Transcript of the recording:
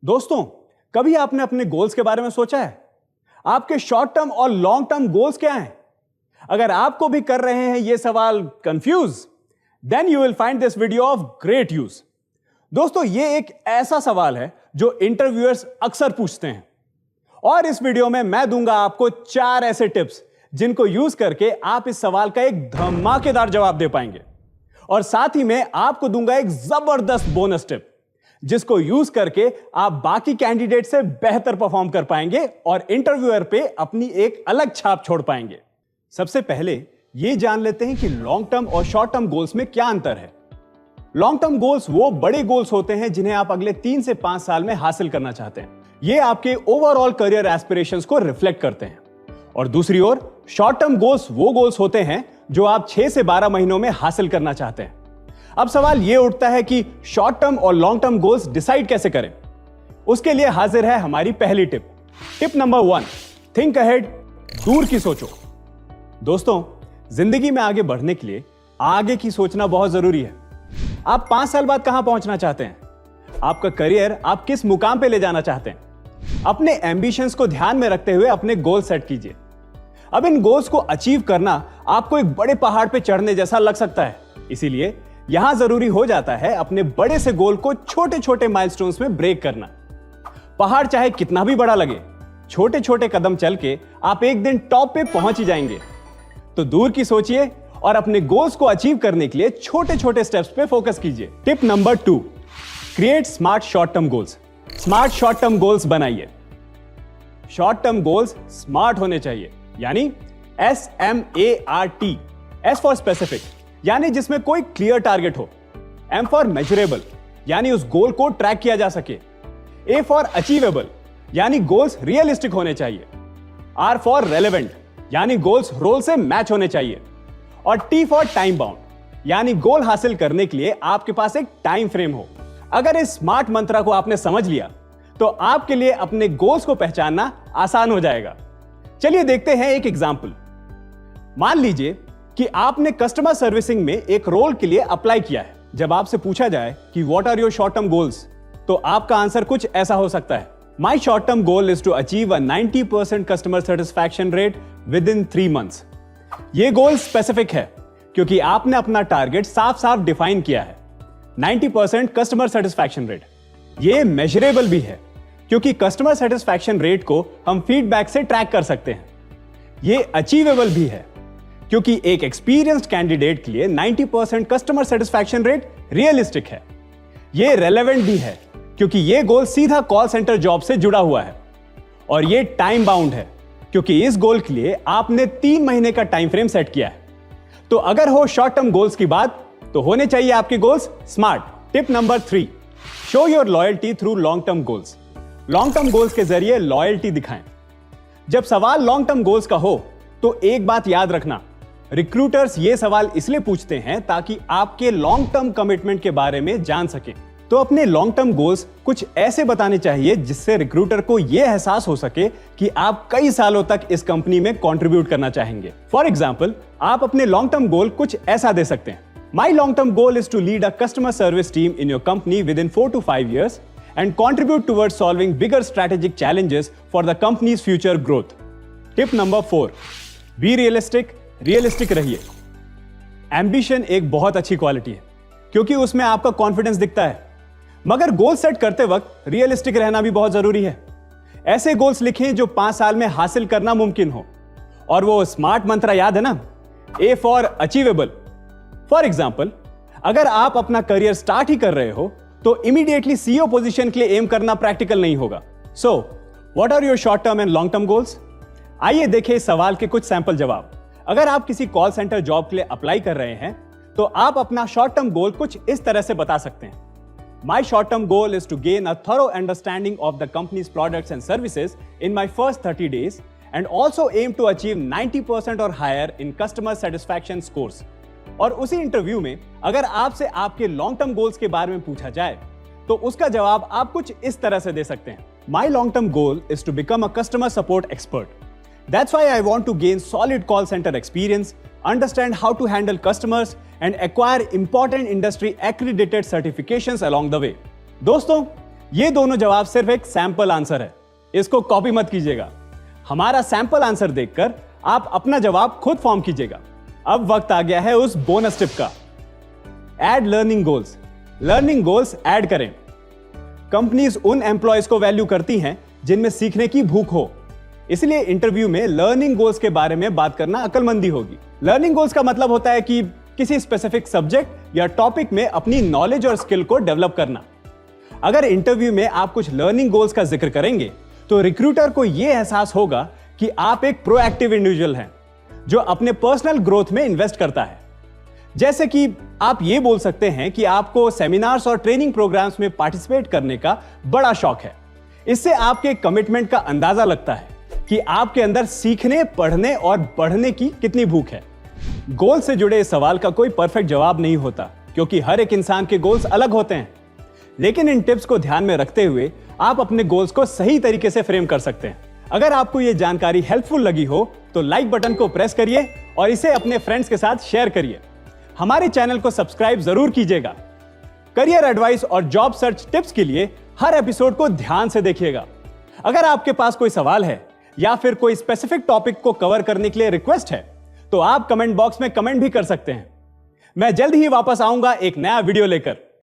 दोस्तों, कभी आपने अपने गोल्स के बारे में सोचा है? आपके शॉर्ट टर्म और लॉन्ग टर्म गोल्स क्या हैं? अगर आपको भी कर रहे हैं ये सवाल confuse, then you will find this video of great use. दोस्तों, ये एक ऐसा सवाल है जो इंटरव्यूअर्स अक्सर पूछते हैं और इस वीडियो में मैं दूंगा आपको 4 ऐसे टिप्स जिनको यूज करके आप इस सवाल का एक धमाकेदार जवाब दे पाएंगे। और साथ ही में आपको दूंगा एक जबरदस्त बोनस टिप जिसको यूज करके आप बाकी कैंडिडेट से बेहतर परफॉर्म कर पाएंगे और इंटरव्यूअर पे अपनी एक अलग छाप छोड़ पाएंगे। सबसे पहले यह जान लेते हैं कि लॉन्ग टर्म और शॉर्ट टर्म गोल्स में क्या अंतर है। लॉन्ग टर्म गोल्स वो बड़े गोल्स होते हैं जिन्हें आप अगले 3 से 5 साल में हासिल करना चाहते हैं। ये आपके ओवरऑल करियर एस्पिरेशंस को रिफ्लेक्ट करते हैं। और दूसरी ओर शॉर्ट टर्म गोल्स वो गोल्स होते हैं जो आप 6 से 12 महीनों में हासिल करना चाहते हैं। अब सवाल यह उठता है कि शॉर्ट टर्म और लॉन्ग टर्म गोल्स डिसाइड कैसे करें। उसके लिए हाजिर है हमारी पहली tip. Tip number 1, think ahead, दूर की सोचो। दोस्तों, जिंदगी में आगे बढ़ने के लिए आगे की सोचना बहुत जरूरी है। आप 5 साल बाद कहां पहुंचना चाहते हैं? आपका करियर आप किस मुकाम पे ले जाना चाहते हैं? अपने एम्बिशंस को ध्यान में रखते हुए अपने गोल सेट कीजिए। अब इन गोल्स को अचीव करना आपको एक बड़े पहाड़ पे चढ़ने जैसा लग सकता है, इसीलिए यहां जरूरी हो जाता है अपने बड़े से गोल को छोटे छोटे माइलस्टोन्स में ब्रेक करना। पहाड़ चाहे कितना भी बड़ा लगे, छोटे छोटे कदम चल के आप एक दिन टॉप पे पहुंच ही जाएंगे। तो दूर की सोचिए और अपने गोल्स को अचीव करने के लिए छोटे छोटे स्टेप्स पे फोकस कीजिए। Tip number 2, create smart short term goals. Smart short term goals बनाइए। शॉर्ट टर्म गोल्स स्मार्ट होने चाहिए, यानी SMART। S फॉर स्पेसिफिक, यानी जिसमें कोई क्लियर टारगेट हो। M फॉर मेजरेबल, यानी उस गोल को ट्रैक किया जा सके। A फॉर अचीवेबल, यानी गोल्स रियलिस्टिक होने चाहिए। R फॉर रेलेवेंट, यानी गोल्स रोल से मैच होने चाहिए। और T फॉर टाइम बाउंड, यानी गोल हासिल करने के लिए आपके पास एक टाइम फ्रेम हो। अगर इस स्मार्ट मंत्र को आपने समझ लिया तो आपके लिए अपने गोल्स को पहचानना आसान हो जाएगा। चलिए देखते हैं एक एग्जांपल। मान लीजिए कि आपने कस्टमर सर्विसिंग में एक रोल के लिए अप्लाई किया है। जब आपसे पूछा जाए कि what are your short term goals, तो आपका आंसर कुछ ऐसा हो सकता है। My short term goal is to achieve a 90% customer satisfaction rate within 3 months। यह गोल स्पेसिफिक है क्योंकि आपने अपना टारगेट साफ साफ डिफाइन किया है। 90% कस्टमर सेटिस्फैक्शन रेट। यह मेजरेबल भी है क्योंकि कस्टमर सेटिस्फैक्शन रेट को हम फीडबैक से ट्रैक कर सकते हैं। यह अचीवेबल भी है क्योंकि एक एक्सपीरियंस्ड कैंडिडेट के लिए 90% कस्टमर सेटिस्फैक्शन रेट रियलिस्टिक है। यह रेलेवेंट भी है क्योंकि यह गोल सीधा कॉल सेंटर जॉब से जुड़ा हुआ है। और यह टाइम बाउंड है क्योंकि इस गोल के लिए आपने 3 महीने का टाइम फ्रेम सेट किया है। तो अगर हो शॉर्ट टर्म गोल्स की बात, तो होने चाहिए आपके goals smart. Tip number 3, show your loyalty through long term goals. Long term goals के जरिए लॉयल्टी दिखाएं। जब सवाल लॉन्ग टर्म गोल्स का हो तो एक बात याद रखना, रिक्रूटर्स ये सवाल इसलिए पूछते हैं ताकि आपके लॉन्ग टर्म कमिटमेंट के बारे में जान सके। तो अपने लॉन्ग टर्म गोल्स कुछ ऐसे बताने चाहिए जिससे रिक्रूटर को यह एहसास हो सके कि आप कई सालों तक इस कंपनी में कंट्रीब्यूट करना चाहेंगे। फॉर एग्जांपल, आप अपने लॉन्ग टर्म गोल कुछ ऐसा दे सकते हैं। My long term goal is to lead a customer service team in your company within 4 to 5 years and contribute towards solving bigger strategic challenges for the company's future growth. Tip number 4, be realistic. Realistic रहिए। Ambition एक बहुत अच्छी quality है क्योंकि उसमें आपका confidence दिखता है, मगर गोल सेट करते वक्त रियलिस्टिक रहना भी बहुत जरूरी है। ऐसे गोल्स लिखें जो 5 साल में हासिल करना मुमकिन हो। और वो स्मार्ट मंत्र याद है ना, A for achievable. For example, अगर आप अपना करियर स्टार्ट ही कर रहे हो तो इमीडिएटली CEO पोजीशन के लिए एम करना प्रैक्टिकल नहीं होगा। So what are your short term and long term goals? आइए देखें इस सवाल के कुछ सैंपल जवाब। अगर आप किसी कॉल सेंटर जॉब के लिए अप्लाई कर रहे हैं तो आप अपना शॉर्ट टर्म गोल कुछ इस तरह से बता सकते हैं। My short term goal is to gain a thorough understanding of the company's products and services in my first 30 days and also aim to achieve 90% और higher in customer satisfaction scores. और उसी इंटरव्यू में अगर आपसे आपके long term goals के बारे में पूछा जाए तो उसका जवाब आप कुछ इस तरह से दे सकते हैं। My long term goal is to become a customer support expert. That's why I want to gain solid call center experience, understand how to handle customers, and acquire important industry accredited certifications along the way. दोस्तों, ये दोनों जवाब सिर्फ एक sample answer है, इसको copy मत कीजिएगा। हमारा सैंपल आंसर देखकर आप अपना जवाब खुद फॉर्म कीजिएगा। अब वक्त आ गया है उस बोनस टिप का। Add learning goals. Learning goals add करें। कंपनीज उन एम्प्लॉयज को वैल्यू करती हैं जिनमें सीखने की भूख हो, इसलिए इंटरव्यू में लर्निंग गोल्स के बारे में बात करना अक्लमंदी होगी। लर्निंग गोल्स का मतलब होता है कि किसी स्पेसिफिक सब्जेक्ट या टॉपिक में अपनी नॉलेज और स्किल को डेवलप करना। अगर इंटरव्यू में आप कुछ लर्निंग गोल्स का जिक्र करेंगे तो रिक्रूटर को यह एहसास होगा कि आप एक प्रोएक्टिव इंडिविजुअल हैं जो अपने पर्सनल ग्रोथ में इन्वेस्ट करता है। जैसे कि आप ये बोल सकते हैं कि आपको सेमिनार्स और ट्रेनिंग प्रोग्राम्स में पार्टिसिपेट करने का बड़ा शौक है। इससे आपके कमिटमेंट का अंदाजा लगता है कि आपके अंदर सीखने, पढ़ने और बढ़ने की कितनी भूख है। गोल से जुड़े इस सवाल का कोई परफेक्ट जवाब नहीं होता, क्योंकि हर एक इंसान के गोल्स अलग होते हैं। लेकिन इन टिप्स को ध्यान में रखते हुए आप अपने गोल्स को सही तरीके से फ्रेम कर सकते हैं। अगर आपको यह जानकारी हेल्पफुल लगी हो तो लाइक बटन को प्रेस करिए और इसे अपने फ्रेंड्स के साथ शेयर करिए। हमारे चैनल को सब्सक्राइब जरूर कीजिएगा। करियर एडवाइस और जॉब सर्च टिप्स के लिए हर एपिसोड को ध्यान से देखिएगा। अगर आपके पास कोई सवाल है या फिर कोई स्पेसिफिक टॉपिक को कवर करने के लिए रिक्वेस्ट है तो आप कमेंट बॉक्स में कमेंट भी कर सकते हैं। मैं जल्द ही वापस आऊंगा एक नया वीडियो लेकर।